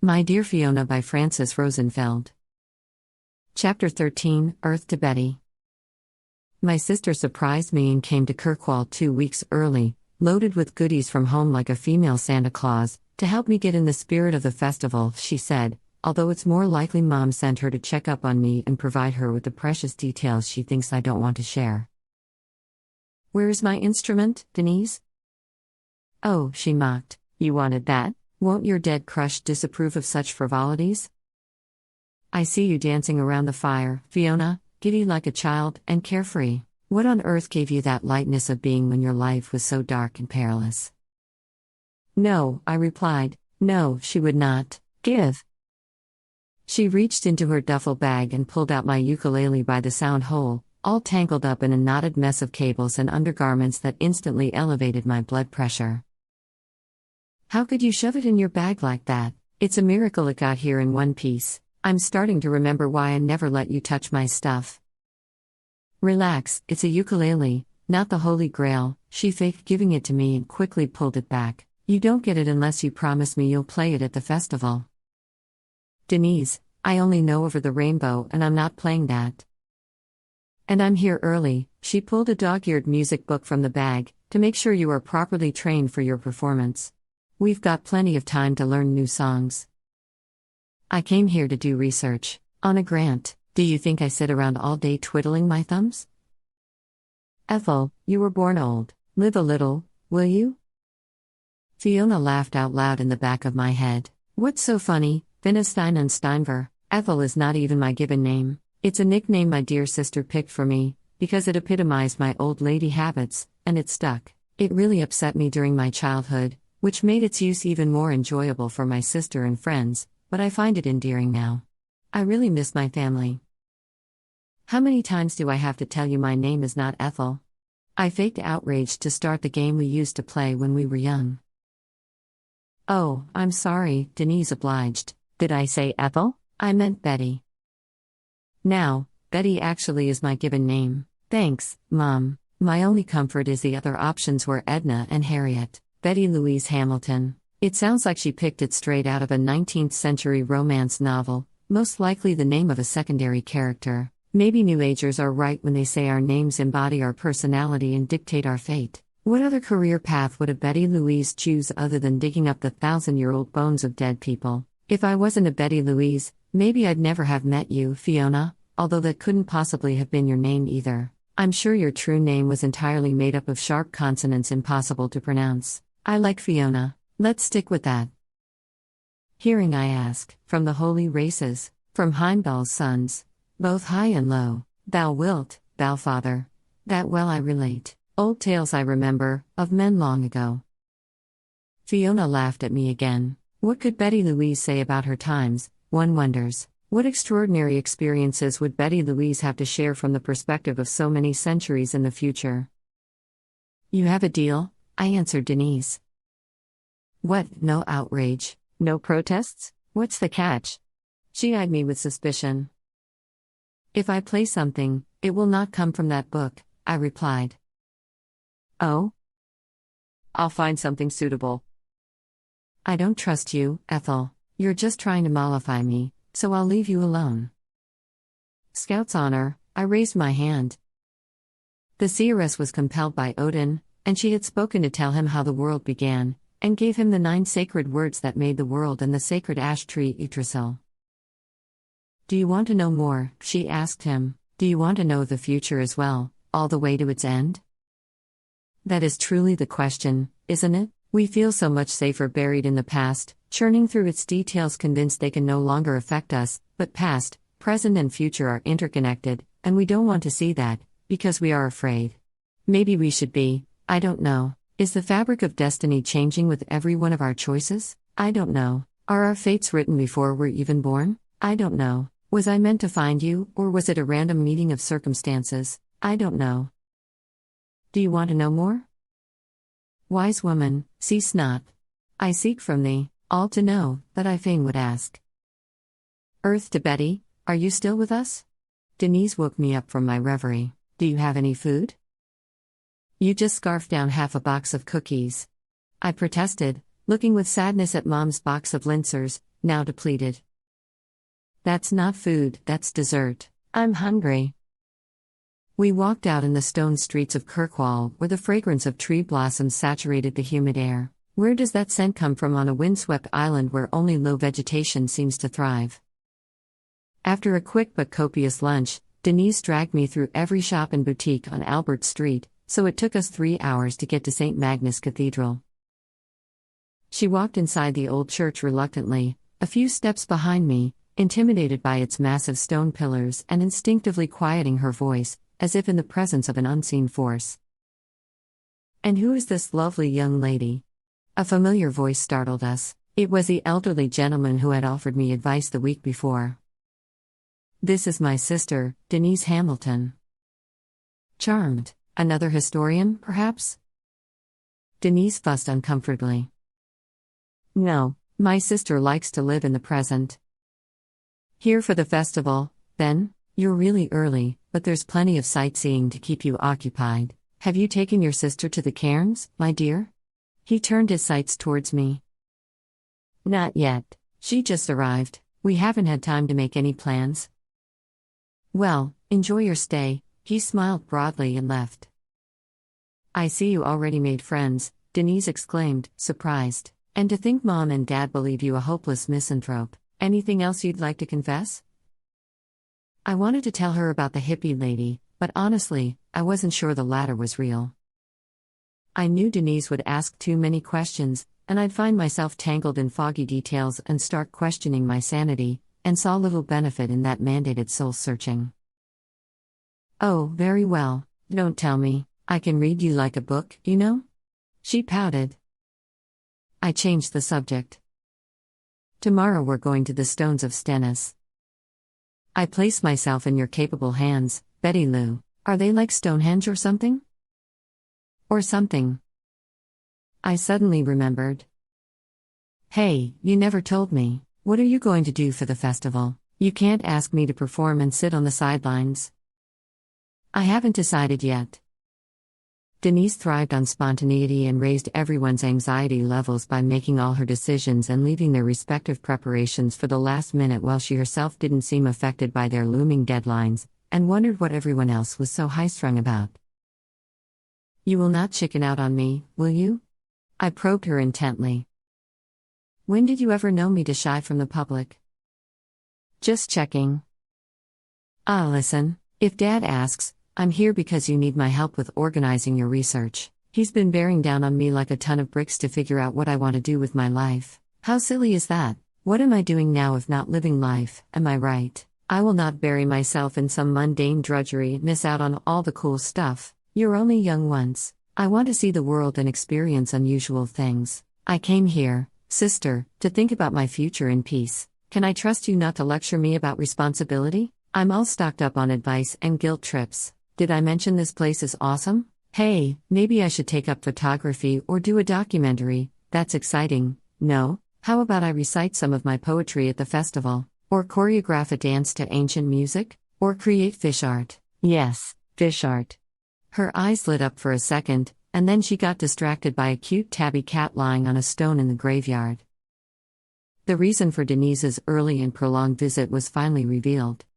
My Dear Fiona by Frances Rosenfeld. Chapter 13, Earth to Betty. My sister surprised me and came to Kirkwall 2 weeks early, loaded with goodies from home like a female Santa Claus, to help me get in the spirit of the festival, she said, although it's more likely Mom sent her to check up on me and provide her with the precious details she thinks I don't want to share. Where is my instrument, Denise? Oh, she mocked, you wanted that? Won't your dead crush disapprove of such frivolities? I see you dancing around the fire, Fiona, giddy like a child and carefree. What on earth gave you that lightness of being when your life was so dark and perilous? No, I replied. No, she would not give. She reached into her duffel bag and pulled out my ukulele by the sound hole, all tangled up in a knotted mess of cables and undergarments that instantly elevated my blood pressure. How could you shove it in your bag like that? It's a miracle it got here in one piece. I'm starting to remember why I never let you touch my stuff. Relax, it's a ukulele, not the Holy Grail, she faked giving it to me and quickly pulled it back. You don't get it unless you promise me you'll play it at the festival. Denise, I only know Over the Rainbow and I'm not playing that. And I'm here early, she pulled a dog-eared music book from the bag, to make sure you are properly trained for your performance. We've got plenty of time to learn new songs. I came here to do research. On a grant. Do you think I sit around all day twiddling my thumbs? Ethel, you were born old. Live a little, will you? Fiona laughed out loud in the back of my head. What's so funny, Finestein and Steinver? Ethel is not even my given name. It's a nickname my dear sister picked for me, because it epitomized my old lady habits, and it stuck. It really upset me during my childhood, which made its use even more enjoyable for my sister and friends, but I find it endearing now. I really miss my family. How many times do I have to tell you my name is not Ethel? I faked outrage to start the game we used to play when we were young. Oh, I'm sorry, Denise obliged. Did I say Ethel? I meant Betty. Now, Betty actually is my given name. Thanks, Mom. My only comfort is the other options were Edna and Harriet. Betty Louise Hamilton. It sounds like she picked it straight out of a 19th century romance novel, most likely the name of a secondary character. Maybe New Agers are right when they say our names embody our personality and dictate our fate. What other career path would a Betty Louise choose other than digging up the 1,000-year-old bones of dead people? If I wasn't a Betty Louise, maybe I'd never have met you, Fiona, although that couldn't possibly have been your name either. I'm sure your true name was entirely made up of sharp consonants impossible to pronounce. I like Fiona. Let's stick with that. Hearing I ask, from the holy races, from Heimdall's sons, both high and low, thou wilt, thou father, that well I relate, old tales I remember, of men long ago. Fiona laughed at me again. What could Betty Louise say about her times, one wonders. What extraordinary experiences would Betty Louise have to share from the perspective of so many centuries in the future? You have a deal? I answered Denise. What, no outrage? No protests? What's the catch? She eyed me with suspicion. If I play something, it will not come from that book, I replied. Oh? I'll find something suitable. I don't trust you, Ethel. You're just trying to mollify me, so I'll leave you alone. Scout's honor, I raised my hand. The seeress was compelled by Odin, and she had spoken to tell him how the world began, and gave him the 9 sacred words that made the world and the sacred ash tree Yggdrasil. Do you want to know more? She asked him. Do you want to know the future as well, all the way to its end? That is truly the question, isn't it? We feel so much safer buried in the past, churning through its details convinced they can no longer affect us, but past, present and future are interconnected, and we don't want to see that, because we are afraid. Maybe we should be. I don't know. Is the fabric of destiny changing with every one of our choices? I don't know. Are our fates written before we're even born? I don't know. Was I meant to find you, or was it a random meeting of circumstances? I don't know. Do you want to know more? Wise woman, cease not. I seek from thee, all to know, that I fain would ask. Earth to Betty, are you still with us? Denise woke me up from my reverie. Do you have any food? You just scarfed down half a box of cookies. I protested, looking with sadness at Mom's box of Lincers, now depleted. That's not food, that's dessert. I'm hungry. We walked out in the stone streets of Kirkwall, where the fragrance of tree blossoms saturated the humid air. Where does that scent come from on a windswept island where only low vegetation seems to thrive? After a quick but copious lunch, Denise dragged me through every shop and boutique on Albert Street, so it took us 3 hours to get to St. Magnus Cathedral. She walked inside the old church reluctantly, a few steps behind me, intimidated by its massive stone pillars and instinctively quieting her voice, as if in the presence of an unseen force. "And who is this lovely young lady?" A familiar voice startled us. It was the elderly gentleman who had offered me advice the week before. "This is my sister, Denise Hamilton." Charmed. Another historian, perhaps? Denise fussed uncomfortably. "No, my sister likes to live in the present." "Here for the festival, then? You're really early, but there's plenty of sightseeing to keep you occupied. Have you taken your sister to the cairns, my dear?" He turned his sights towards me. "Not yet. She just arrived. We haven't had time to make any plans." "Well, enjoy your stay," he smiled broadly and left. "I see you already made friends," Denise exclaimed, surprised. "And to think Mom and Dad believe you a hopeless misanthrope. Anything else you'd like to confess?" I wanted to tell her about the hippie lady, but honestly, I wasn't sure the latter was real. I knew Denise would ask too many questions, and I'd find myself tangled in foggy details and start questioning my sanity, and saw little benefit in that mandated soul-searching. "Oh, very well, don't tell me. I can read you like a book, you know?" She pouted. I changed the subject. "Tomorrow we're going to the Stones of Stennis. I place myself in your capable hands, Betty Lou. Are they like Stonehenge or something?" "Or something." I suddenly remembered. "Hey, you never told me. What are you going to do for the festival? You can't ask me to perform and sit on the sidelines." "I haven't decided yet." Denise thrived on spontaneity and raised everyone's anxiety levels by making all her decisions and leaving their respective preparations for the last minute, while she herself didn't seem affected by their looming deadlines, and wondered what everyone else was so high-strung about. "You will not chicken out on me, will you?" I probed her intently. "When did you ever know me to shy from the public?" "Just checking." Listen, if Dad asks, I'm here because you need my help with organizing your research. He's been bearing down on me like a ton of bricks to figure out what I want to do with my life. How silly is that? What am I doing now if not living life, am I right? I will not bury myself in some mundane drudgery and miss out on all the cool stuff. You're only young once. I want to see the world and experience unusual things. I came here, sister, to think about my future in peace. Can I trust you not to lecture me about responsibility? I'm all stocked up on advice and guilt trips. Did I mention this place is awesome? Hey, maybe I should take up photography or do a documentary. That's exciting. No? How about I recite some of my poetry at the festival? Or choreograph a dance to ancient music? Or create fish art? Yes, fish art. Her eyes lit up for a second, and then she got distracted by a cute tabby cat lying on a stone in the graveyard. The reason for Denise's early and prolonged visit was finally revealed.